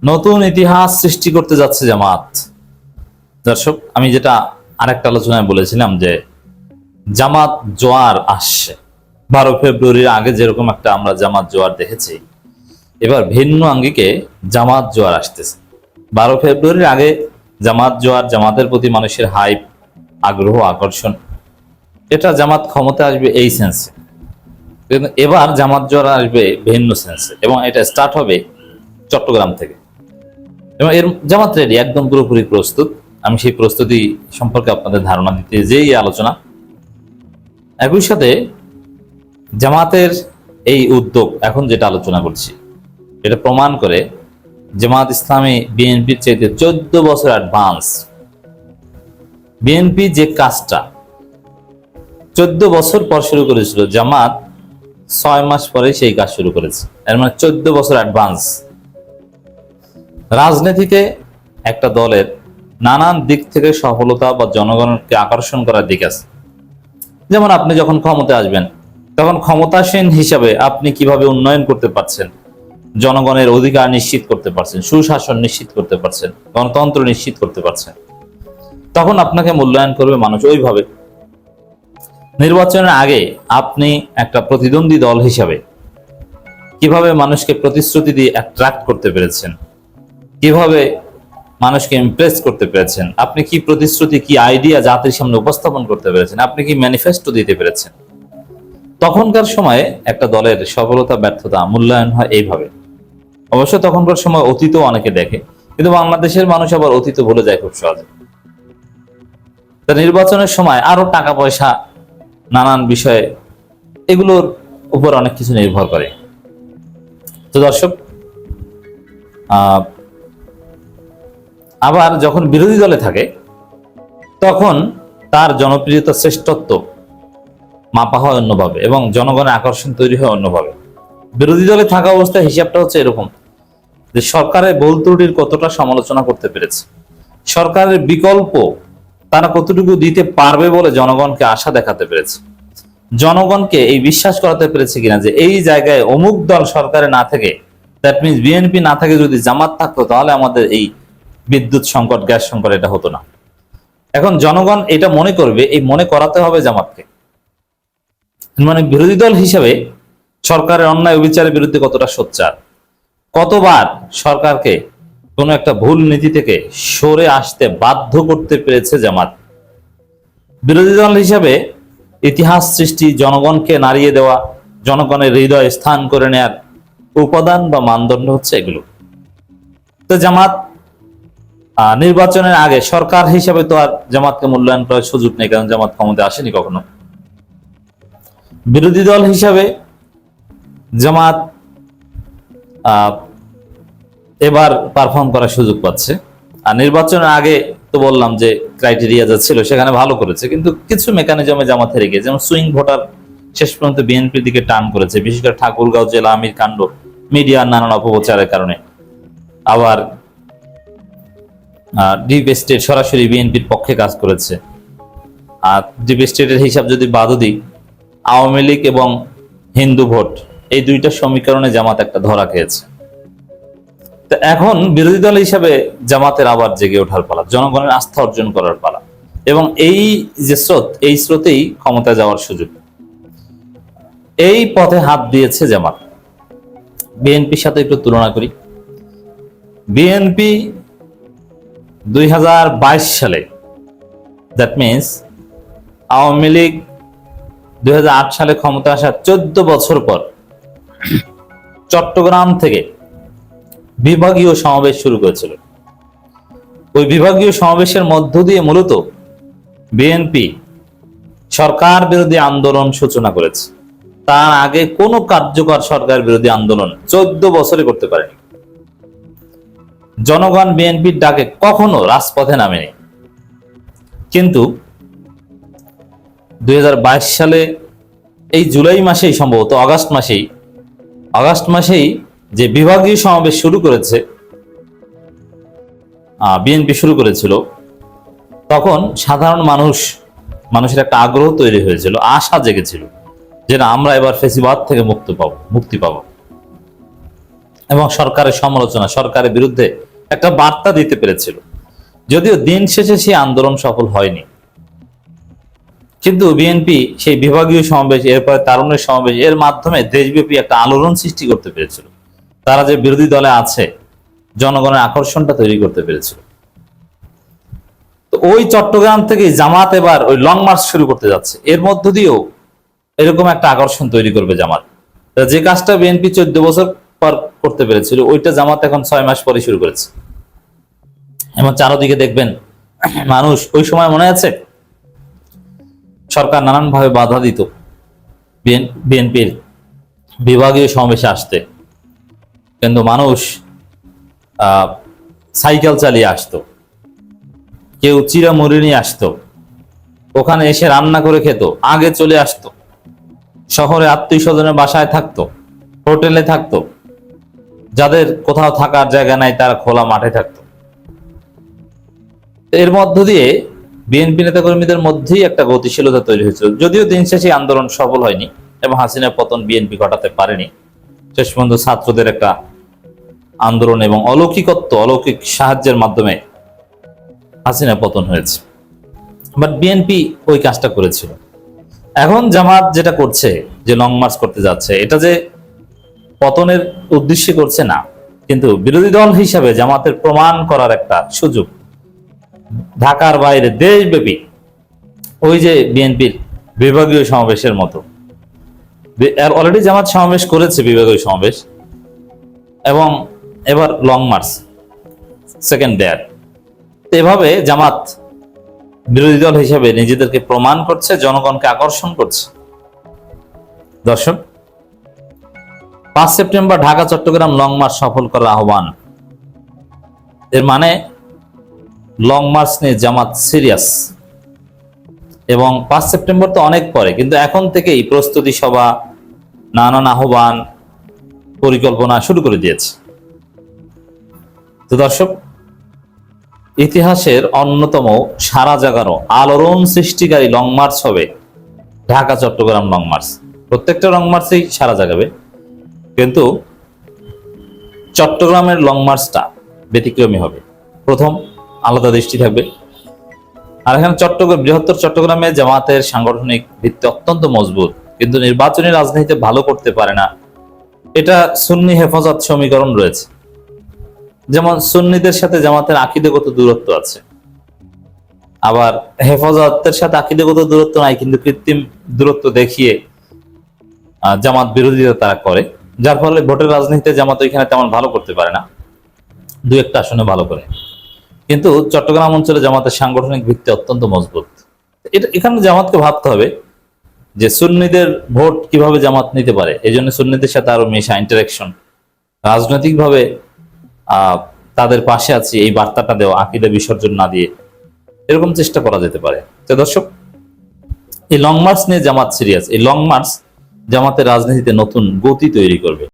নতুন ইতিহাস সৃষ্টি করতে যাচ্ছে জামাত। দর্শক, আমি যেটা আরেকটা আলোচনায় বলেছিলাম যে জামাত জোয়ার আসছে। 12 ফেব্রুয়ারির আগে যেরকম একটা আমরা জামাত জোয়ার দেখেছি, এবার ভিন্ন আঙ্গিকে জামাত জোয়ার আসতেছে। 12 ফেব্রুয়ারির আগে জামাত জোয়ার, জামাতের প্রতি মানুষের হাইপ, আগ্রহ, আকর্ষণ, এটা জামাত ক্ষমতা আসবে এই সেন্সে। কিন্তু এবার জামাত জোয়ার আসবে ভিন্ন সেন্সে, এবং এটা স্টার্ট হবে চট্টগ্রাম থেকে। এবং এর জামাত রেডি, একদম পুরোপুরি প্রস্তুত। আমি সেই প্রস্তুতি সম্পর্কে আপনাদের ধারণা দিতে যেই আলোচনা। একই সাথে জামাতের এই উদ্যোগ, এখন যেটা আলোচনা করছি, এটা প্রমাণ করে জামাত ইসলামী বিএনপির চাইতে 14 বছর অ্যাডভান্স। বিএনপি যে কাজটা 14 বছর পর শুরু করেছিল, জামাত 6 মাস পরে সেই কাজ শুরু করেছে। এর মানে 14 বছর অ্যাডভান্স। রাজনীতিতে একটা দলের নানান দিক থেকে সফলতা বা জনগণকে আকর্ষণ করার দিক আছে। যেমন আপনি যখন ক্ষমতায় আসবেন, তখন ক্ষমতাসীন হিসাবে আপনি কিভাবে উন্নয়ন করতে পারছেন, জনগণের অধিকার নিশ্চিত করতে পারছেন, সুশাসন নিশ্চিত করতে পারছেন, গণতন্ত্র নিশ্চিত করতে পারছেন, তখন আপনাকে মূল্যায়ন করবে মানুষ ওইভাবে। নির্বাচনের আগে আপনি একটা প্রতিদ্বন্দ্বী দল হিসাবে কিভাবে মানুষকে প্রতিশ্রুতি দিয়ে অ্যাট্রাক্ট করতে পেরেছেন, কিভাবে মানুষকে ইমপ্রেস করতে পেরেছেন, আপনি কি প্রতিশ্রুতি, কি আইডিয়া জাতির সামনে উপস্থাপন করতে পেরেছেন, আপনি কি ম্যানিফেস্টো দিতে পেরেছেন, তখনকার সময়ে একটা দলের সফলতা ব্যর্থতা মূল্যায়ন হয় এইভাবে। অবশ্য তখনকার সময় অতীতও অনেকে দেখে, কিন্তু বাংলাদেশের মানুষ আবার অতীত ভুলে যায় খুব সহজে। তা নির্বাচনের সময় আরো টাকা পয়সা, নানান বিষয়ে, এগুলোর উপর অনেক কিছু নির্ভর করে। তো দর্শক, আবার যখন বিরোধী দলে থাকে, তখন তার জনপ্রিয়তা, শ্রেষ্ঠত্ব মাপা হয় অন্যভাবে, এবং জনগণের আকর্ষণ তৈরি হয় অন্যভাবে। বিরোধী দলে থাকা অবস্থায় হিসাবটা হচ্ছে এরকম যে সরকারের ভুল ত্রুটির কতটা সমালোচনা করতে পেরেছে, সরকারের বিকল্প তারা কতটুকু দিতে পারবে বলে জনগণকে আশা দেখাতে পেরেছে, জনগণকে এই বিশ্বাস করাতে পেরেছে কিনা যে এই জায়গায় অমুক দল সরকারে না থেকে, দ্যাট মিনস বিএনপি না থাকে, যদি জামাত থাকতো তাহলে আমাদের এই বিদ্যুৎ সংকট, গ্যাস সংকট এটা হতো না। এখন জনগণ এটা মনে করবে, এই মনে করাতে হবে জামাতকে। মানে বিরোধী দল হিসেবে সরকারের অন্যায় অবিচারের বিরুদ্ধে কতটা সোচ্চার, কতবার সরকারকে কোনো একটা ভুল নীতি থেকে সরে আসতে বাধ্য করতে পেরেছে জামাত। বিরোধী দল হিসেবে ইতিহাস সৃষ্টি, জনগণকে নাড়িয়ে দেওয়া, জনগণের হৃদয়ে স্থান করে নেয়ার উপাদান বা মানদণ্ড হচ্ছে এগুলো। তো জামাত নির্বাচনের আগে সরকার হিসাবে তো আর জামাতকে মূল্যায়ন করার সুযোগ নেই, কারণ জামাত ক্ষমতায় আসেনি কখনো। বিরোধী দল হিসাবে জামাত এবার পারফর্ম করার সুযোগ পাচ্ছে। আর নির্বাচনের আগে তো বললাম যে ক্রাইটেরিয়া যা ছিল সেখানে ভালো করেছে, কিন্তু কিছু মেকানিজমে জামাত হেরে গিয়েছে। যেমন সুইং ভোটার শেষ পর্যন্ত বিএনপির দিকে টার্ন করেছে, বিশেষ করে ঠাকুরগাঁও জেলা আমির কাণ্ড, মিডিয়ার নানান অপপ্রচারের কারণে। আবার ডিপ স্টেট সরাসরি বিএনপির পক্ষে কাজ করেছে। আর ডিপ স্টেটের হিসাব যদি বাদও দিই, আওয়ামী লীগ এবং হিন্দু ভোট, এই দুইটা সমীকরণে জামাত একটা ধরা খেয়েছে। তো এখন বিরোধী দল হিসাবে জামাতের আবার জেগে ওঠার পালা, জনগণের আস্থা অর্জন করার পালা, এবং এই যে স্রোত, এই স্রোতেই ক্ষমতায় যাওয়ার সুযোগ। এই পথে হাত দিয়েছে জামাত। বিএনপির সাথে একটু তুলনা করি। বিএনপি 2022 সালে, দ্যাট মিনস আওয়ামী লীগ 2008 সালে ক্ষমতা আসার 14 বছর পর চট্টগ্রাম থেকে বিভাগীয় সমাবেশ শুরু করেছিল। ওই বিভাগীয় সমাবেশের মধ্য দিয়ে মূলত বিএনপি সরকার বিরোধী আন্দোলন সূচনা করেছে। তার আগে কোনো কার্যকর সরকার বিরোধী আন্দোলন 14 বছরে করতে পারেনি। জনগণ বিএনপির ডাকে কখনো রাজপথে নামেনি। কিন্তু 2022 সালে এই জুলাই মাসেই, সম্ভবত আগস্ট মাসেই যে বিভাগীয় সমাবেশ শুরু করেছে বিএনপি, শুরু করেছিল, তখন সাধারণ মানুষের একটা আগ্রহ তৈরি হয়েছিল, আশা জেগেছিল যে না, আমরা এবার ফেসিবাদ থেকে মুক্তি পাবো। এবং সরকারের সমালোচনা, সরকারের বিরুদ্ধে একটা বার্তা দিতে পেরেছিল। যদিও দিন শেষে সেই আন্দোলন সফল হয়নি, কিন্তু বিএনপি সেই বিভাগীয় সমাবেশ, এরপরে তারুণ্যের সমাবেশ, এর মাধ্যমে দেশব্যাপী একটা আলোড়ন সৃষ্টি করতে পেরেছিল। তারা যে বিরোধী দলে আছে, জনগণের আকর্ষণটা তৈরি করতে পেরেছিল। তো ওই চট্টগ্রাম থেকে জামাত এবার ওই লং মার্চ শুরু করতে যাচ্ছে। এর মধ্য দিয়েও এরকম একটা আকর্ষণ তৈরি করবে জামাত। যে কাজটা বিএনপি 14 বছর পর করতে পেরেছিল, ওইটা জামাত এখন 6 মাস পরে শুরু করেছে। এবং চারদিকে দেখবেন মানুষ, ওই সময় মনে আছে সরকার নানানভাবে বাধা দিত বিএনপির বিভাগীয় সমাবেশে আসতে, কিন্তু মানুষ সাইকেল চালিয়ে আসতো, কেউ চিড়ামুড়ি নিয়ে আসতো, ওখানে এসে রান্না করে খেত, আগে চলে আসতো, শহরে আত্মীয় স্বজনের বাসায় থাকতো, হোটেলে থাকতো, যাদের কোথাও থাকার জায়গা নাই তারা খোলা মাঠে থাকতো। এর মধ্য দিয়ে বিএনপি নেতাকর্মীদের মধ্যেই একটা গতিশীলতা তৈরি হয়েছিল। যদিও দিন শেষে আন্দোলন সফল হয়নি এবং হাসিনার পতন বিএনপি ঘটাতে পারেনি। শেষ পর্যন্ত ছাত্রদের একটা আন্দোলন এবং অলৌকিক সাহায্যের মাধ্যমে হাসিনা পতন হয়েছে। বাট বিএনপি ওই কাজটা করেছিল। এখন জামাত যেটা করছে, যে লং মার্চ করতে যাচ্ছে, এটা যে পতনের উদ্দেশ্যে করছে না, কিন্তু বিরোধী দল হিসাবে জামাতের প্রমাণ করার একটা সুযোগ। ঢাকার বাইরে দেশব্যাপী ওই যে বিএনপির বিভাগীয় সমাবেশের মতো অলরেডি জামাত সমাবেশ করেছে, বিভাগীয় সমাবেশ, এবং এবার লং মার্চ সেকেন্ড ডে। এভাবে জামাত বিরোধী দল হিসেবে নিজেদেরকে প্রমাণ করছে, জনগণকে আকর্ষণ করছে। দর্শক, 5 September Dhaka Chattogram long march সফল করার আহ্বান। এর মানে লং মার্চ নিয়ে জামাত সিরিয়াস। এবং 5 সেপ্টেম্বর তো অনেক পরে, কিন্তু এখন থেকেই প্রস্তুতি সভা, নানান আহ্বান, পরিকল্পনা শুরু করে দিয়েছে। তো দর্শক, ইতিহাসের অন্যতম সারা জাগানো আলোড়ন সৃষ্টিকারী লং মার্চ হবে ঢাকা চট্টগ্রাম লং মার্চ। প্রত্যেকটা লং মার্চেই সারা জাগাবে, কিন্তু চট্টগ্রামের লং মার্চটা ব্যতিক্রমী হবে। প্রথম, আলাদা দৃষ্টি থাকবে। আর এখানে বৃহত্তর চট্টগ্রামে জামাতের সাংগঠনিক ভিত্তি অত্যন্ত মজবুত, কিন্তু নির্বাচনী রাজনীতিতে ভালো করতে পারে না। এটা সুন্নি হেফাজত সমীকরণ রয়েছে। যেমন সুন্নিদের সাথে জামাতের আকীদাগত দূরত্ব আছে, আবার হেফাজতের সাথে আকীদাগত দূরত্ব নাই, কিন্তু কৃত্রিম দূরত্ব দেখিয়ে জামাত বিরোধিতা তারা করে, যার ফলে ভোটের রাজনীতিতে জামাত ওইখানে তেমন ভালো করতে পারে না, 2-1টা আসনে ভালো করে। কিন্তু চট্টগ্রাম অঞ্চলে জামাতের সাংগঠনিক ভিত্তি অত্যন্ত মজবুত। এখানে জামাতকে ভাবতে হবে যে সুন্নিদের ভোট কিভাবে জামাত নিতে পারে। এই জন্য সুন্নিদের সাথে আরো মেশা, ইন্টারাকশন, রাজনৈতিকভাবে তাদের পাশে আছি এই বার্তাটা দেওয়া, আকীদা বিসর্জন না দিয়ে, এরকম চেষ্টা করা যেতে পারে। তো দর্শক, এই লং মার্চ নিয়ে জামাত সিরিয়াস। এই লং মার্চ জামাতের রাজনীতিতে নতুন গতি তৈরি করবে।